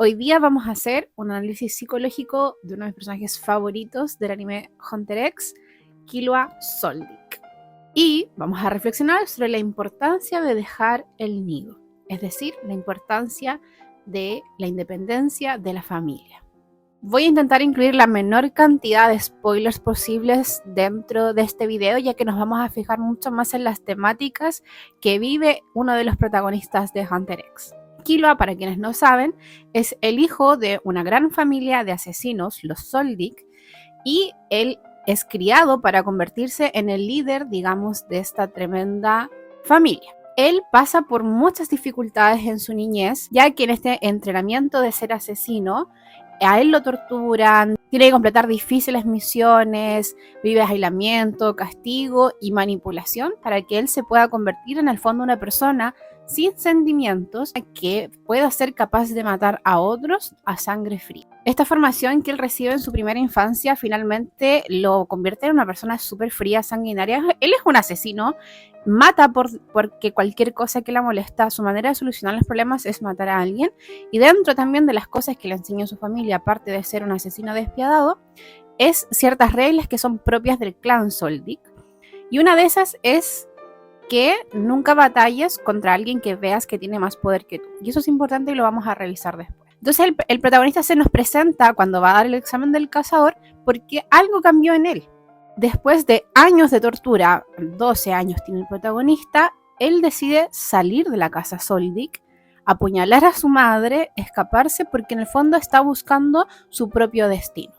Hoy día vamos a hacer un análisis psicológico de uno de mis personajes favoritos del anime Hunter X, Killua Soldic. Y vamos a reflexionar sobre la importancia de dejar el nido, es decir, la importancia de la independencia de la familia. Voy a intentar incluir la menor cantidad de spoilers posibles dentro de este video, ya que nos vamos a fijar mucho más en las temáticas que vive uno de los protagonistas de Hunter X. Killua, para quienes no saben, es el hijo de una gran familia de asesinos, los Soldic, y él es criado para convertirse en el líder, digamos, de esta tremenda familia. Él pasa por muchas dificultades en su niñez, ya que en este entrenamiento de ser asesino, a él lo torturan, tiene que completar difíciles misiones, vive aislamiento, castigo y manipulación para que él se pueda convertir en el fondo una persona sin sentimientos que pueda ser capaz de matar a otros a sangre fría. Esta formación que él recibe en su primera infancia finalmente lo convierte en una persona súper fría, sanguinaria. Él es un asesino, mata porque cualquier cosa que la molesta. Su manera de solucionar los problemas es matar a alguien. Y dentro también de las cosas que le enseñó su familia, aparte de ser un asesino despiadado, es ciertas reglas que son propias del clan Soldic. Y una de esas es que nunca batalles contra alguien que veas que tiene más poder que tú. Y eso es importante y lo vamos a revisar después. Entonces el protagonista se nos presenta cuando va a dar el examen del cazador porque algo cambió en él. Después de años de tortura, 12 años tiene el protagonista, él decide salir de la casa Soldic, apuñalar a su madre, escaparse porque en el fondo está buscando su propio destino.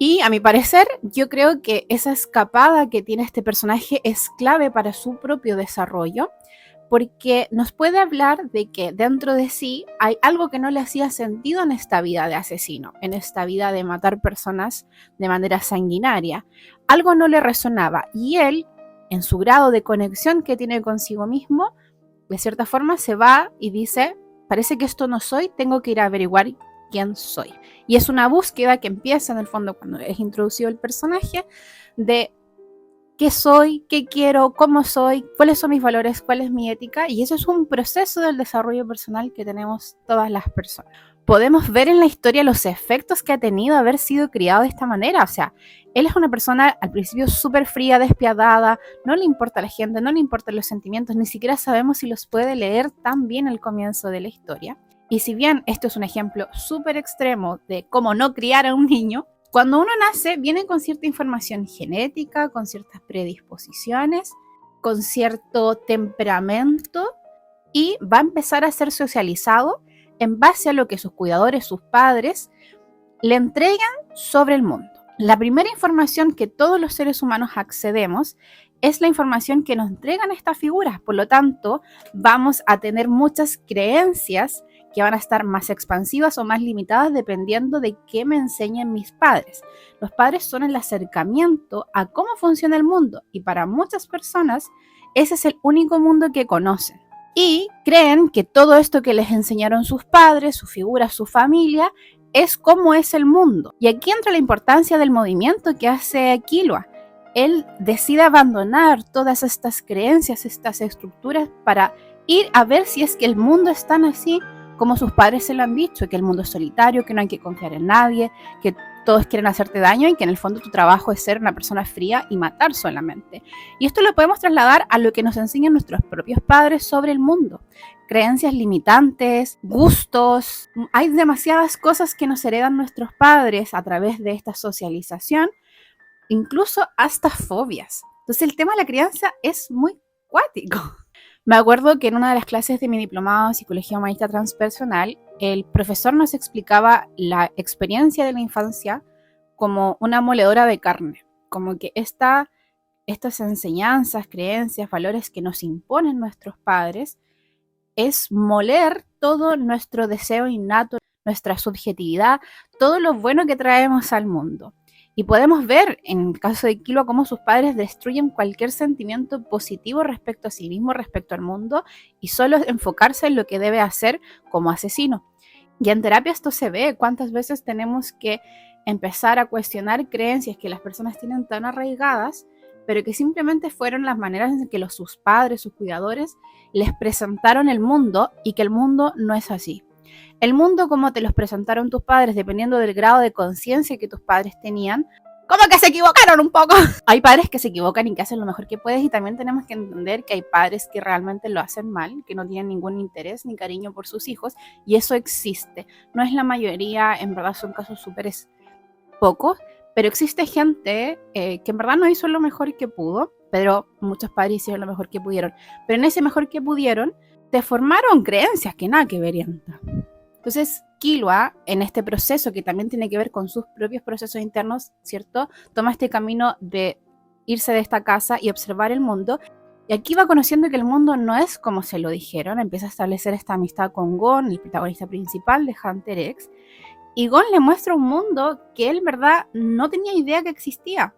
Y a mi parecer, yo creo que esa escapada que tiene este personaje es clave para su propio desarrollo, porque nos puede hablar de que dentro de sí hay algo que no le hacía sentido en esta vida de asesino, en esta vida de matar personas de manera sanguinaria. Algo no le resonaba y él, en su grado de conexión que tiene consigo mismo, de cierta forma se va y dice, parece que esto no soy, tengo que ir a averiguar quién soy. Y es una búsqueda que empieza en el fondo cuando es introducido el personaje de qué soy, qué quiero, cómo soy, cuáles son mis valores, cuál es mi ética, y eso es un proceso del desarrollo personal que tenemos todas las personas. Podemos ver en la historia los efectos que ha tenido haber sido criado de esta manera, o sea, él es una persona al principio súper fría, despiadada, no le importa a la gente, no le importan los sentimientos, ni siquiera sabemos si los puede leer tan bien al comienzo de la historia. Y si bien esto es un ejemplo súper extremo de cómo no criar a un niño, cuando uno nace viene con cierta información genética, con ciertas predisposiciones, con cierto temperamento y va a empezar a ser socializado en base a lo que sus cuidadores, sus padres, le entregan sobre el mundo. La primera información que todos los seres humanos accedemos es la información que nos entregan estas figuras, por lo tanto vamos a tener muchas creencias que van a estar más expansivas o más limitadas dependiendo de qué me enseñen mis padres. Los padres son el acercamiento a cómo funciona el mundo y para muchas personas ese es el único mundo que conocen. Y creen que todo esto que les enseñaron sus padres, sus figuras, su familia, es cómo es el mundo. Y aquí entra la importancia del movimiento que hace Killua. Él decide abandonar todas estas creencias, estas estructuras para ir a ver si es que el mundo es tan así como sus padres se lo han dicho, que el mundo es solitario, que no hay que confiar en nadie, que todos quieren hacerte daño y que en el fondo tu trabajo es ser una persona fría y matar solamente. Y esto lo podemos trasladar a lo que nos enseñan nuestros propios padres sobre el mundo. Creencias limitantes, gustos, hay demasiadas cosas que nos heredan nuestros padres a través de esta socialización, incluso hasta fobias. Entonces el tema de la crianza es muy cuático. Me acuerdo que en una de las clases de mi diplomado en Psicología Humanista Transpersonal, el profesor nos explicaba la experiencia de la infancia como una moledora de carne, como que estas enseñanzas, creencias, valores que nos imponen nuestros padres, es moler todo nuestro deseo innato, nuestra subjetividad, todo lo bueno que traemos al mundo. Y podemos ver en el caso de Killua cómo sus padres destruyen cualquier sentimiento positivo respecto a sí mismo, respecto al mundo, y solo enfocarse en lo que debe hacer como asesino. Y en terapia esto se ve, cuántas veces tenemos que empezar a cuestionar creencias que las personas tienen tan arraigadas, pero que simplemente fueron las maneras en que sus padres, sus cuidadores, les presentaron el mundo y que el mundo no es así. El mundo como te los presentaron tus padres, dependiendo del grado de conciencia que tus padres tenían, como que se equivocaron un poco. Hay padres que se equivocan y que hacen lo mejor que puedes, y también tenemos que entender que hay padres que realmente lo hacen mal, que no tienen ningún interés ni cariño por sus hijos, y eso existe. No es la mayoría, en verdad son casos súper pocos, pero existe gente que en verdad no hizo lo mejor que pudo, pero muchos padres hicieron lo mejor que pudieron. Pero en ese mejor que pudieron, te formaron creencias que nada que verían. Entonces, Killua, en este proceso que también tiene que ver con sus propios procesos internos, ¿cierto? Toma este camino de irse de esta casa y observar el mundo. Y aquí va conociendo que el mundo no es como se lo dijeron. Empieza a establecer esta amistad con Gon, el protagonista principal de Hunter X. Y Gon le muestra un mundo que él, en verdad, no tenía idea que existía.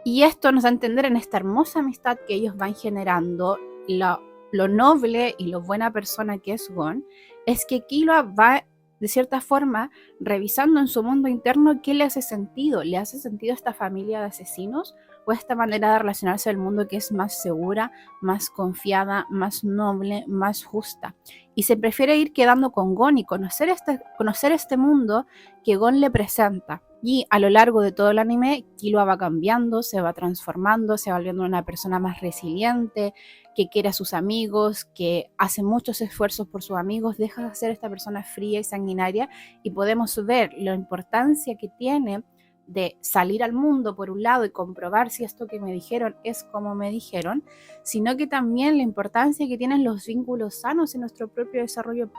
Y esto nos da a entender en esta hermosa amistad que ellos van generando, lo noble y lo buena persona que es Gon, es que Killua va, de cierta forma, revisando en su mundo interno qué le hace sentido. ¿Le hace sentido esta familia de asesinos o esta manera de relacionarse al mundo que es más segura, más confiada, más noble, más justa? Y se prefiere ir quedando con Gon y conocer este mundo que Gon le presenta. Y a lo largo de todo el anime, Killua va cambiando, se va transformando, se va volviendo una persona más resiliente, que quiere a sus amigos, que hace muchos esfuerzos por sus amigos, deja de ser esta persona fría y sanguinaria, y podemos ver la importancia que tiene de salir al mundo por un lado y comprobar si esto que me dijeron es como me dijeron, sino que también la importancia que tienen los vínculos sanos en nuestro propio desarrollo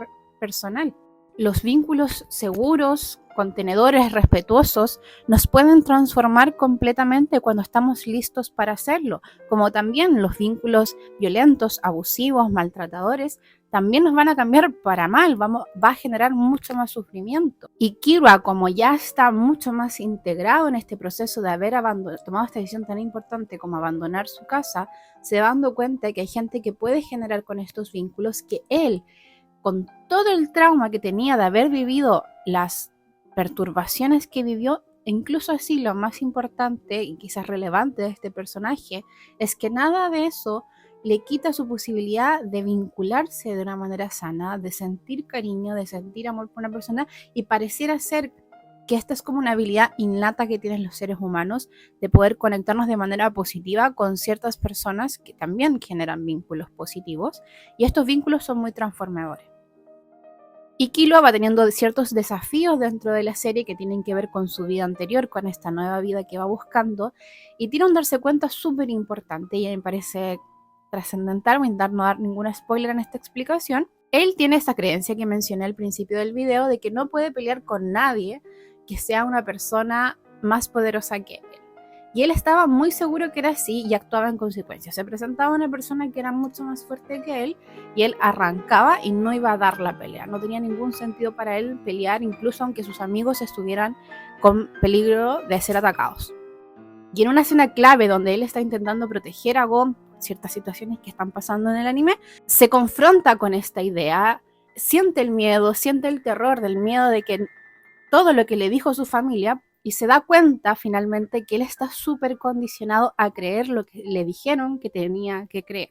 personal. Los vínculos seguros, contenedores, respetuosos, nos pueden transformar completamente cuando estamos listos para hacerlo, como también los vínculos violentos, abusivos, maltratadores, también nos van a cambiar para mal, va a generar mucho más sufrimiento. Y Killua, como ya está mucho más integrado en este proceso de haber tomado esta decisión tan importante como abandonar su casa, se va dando cuenta de que hay gente que puede generar con estos vínculos que él, con todo el trauma que tenía de haber vivido las perturbaciones que vivió, incluso así lo más importante y quizás relevante de este personaje es que nada de eso le quita su posibilidad de vincularse de una manera sana, de sentir cariño, de sentir amor por una persona, y pareciera ser que esta es como una habilidad innata que tienen los seres humanos de poder conectarnos de manera positiva con ciertas personas que también generan vínculos positivos, y estos vínculos son muy transformadores. Y Killua va teniendo ciertos desafíos dentro de la serie que tienen que ver con su vida anterior, con esta nueva vida que va buscando, y tiene un darse cuenta súper importante, y me parece trascendental, voy a intentar no dar ningún spoiler en esta explicación. Él tiene esta creencia que mencioné al principio del video de que no puede pelear con nadie que sea una persona más poderosa que él. Y él estaba muy seguro que era así y actuaba en consecuencia. Se presentaba una persona que era mucho más fuerte que él y él arrancaba y no iba a dar la pelea. No tenía ningún sentido para él pelear, incluso aunque sus amigos estuvieran con peligro de ser atacados. Y en una escena clave donde él está intentando proteger a Gon por ciertas situaciones que están pasando en el anime, se confronta con esta idea, siente el miedo, siente el terror del miedo de que todo lo que le dijo su familia, y se da cuenta finalmente que él está súper condicionado a creer lo que le dijeron que tenía que creer.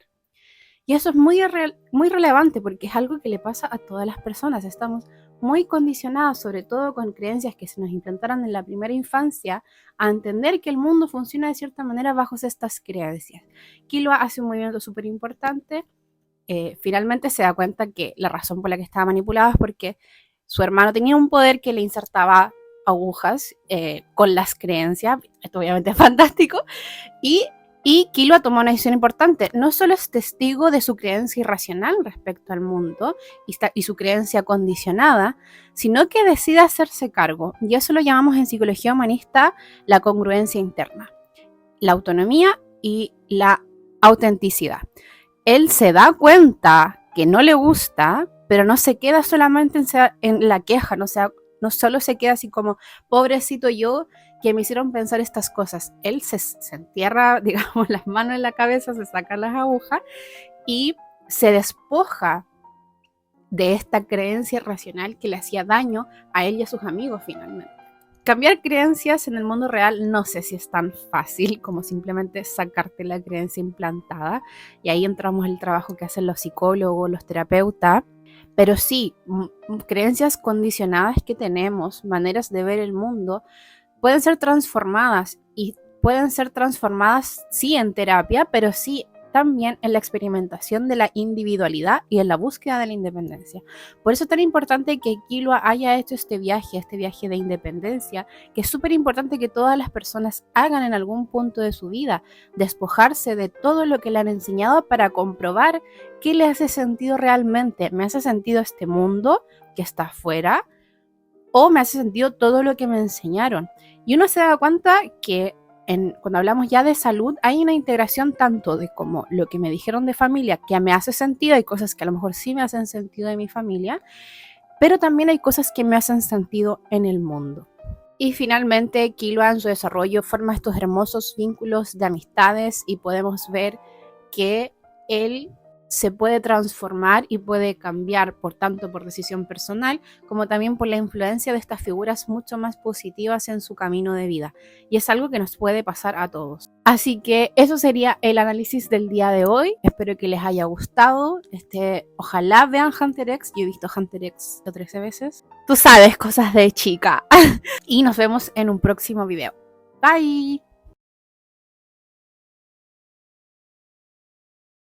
Y eso es muy relevante porque es algo que le pasa a todas las personas. Estamos muy condicionados, sobre todo con creencias que se nos implantaron en la primera infancia, a entender que el mundo funciona de cierta manera bajo estas creencias. Killua hace un movimiento súper importante. Finalmente se da cuenta que la razón por la que estaba manipulado es porque su hermano tenía un poder que le insertaba agujas con las creencias. Esto obviamente es fantástico. Y Killua tomó una decisión importante. No solo es testigo de su creencia irracional respecto al mundo y su creencia condicionada, sino que decide hacerse cargo. Y eso lo llamamos en psicología humanista la congruencia interna, la autonomía y la autenticidad. Él se da cuenta que no le gusta, pero no se queda solamente en la queja, no solo se queda así como, pobrecito yo, que me hicieron pensar estas cosas. Él se entierra, digamos, las manos en la cabeza, se saca las agujas y se despoja de esta creencia racional que le hacía daño a él y a sus amigos finalmente. Cambiar creencias en el mundo real no sé si es tan fácil como simplemente sacarte la creencia implantada, y ahí entramos en el trabajo que hacen los psicólogos, los terapeutas, Pero sí, creencias condicionadas que tenemos, maneras de ver el mundo, pueden ser transformadas y pueden ser transformadas sí en terapia, pero sí también en la experimentación de la individualidad y en la búsqueda de la independencia. Por eso es tan importante que Kilua haya hecho este viaje de independencia, que es súper importante que todas las personas hagan en algún punto de su vida, despojarse de todo lo que le han enseñado para comprobar qué le hace sentido realmente. ¿Me hace sentido este mundo que está afuera? ¿O me hace sentido todo lo que me enseñaron? Y uno se da cuenta que cuando hablamos ya de salud, hay una integración tanto de como lo que me dijeron de familia, que me hace sentido, hay cosas que a lo mejor sí me hacen sentido de mi familia, pero también hay cosas que me hacen sentido en el mundo. Y finalmente, Kilua en su desarrollo forma estos hermosos vínculos de amistades y podemos ver que él se puede transformar y puede cambiar, por tanto por decisión personal, como también por la influencia de estas figuras mucho más positivas en su camino de vida. Y es algo que nos puede pasar a todos. Así que eso sería el análisis del día de hoy. Espero que les haya gustado. Ojalá vean Hunter X. Yo he visto Hunter X 13 veces. Tú sabes, cosas de chica. Y nos vemos en un próximo video. Bye.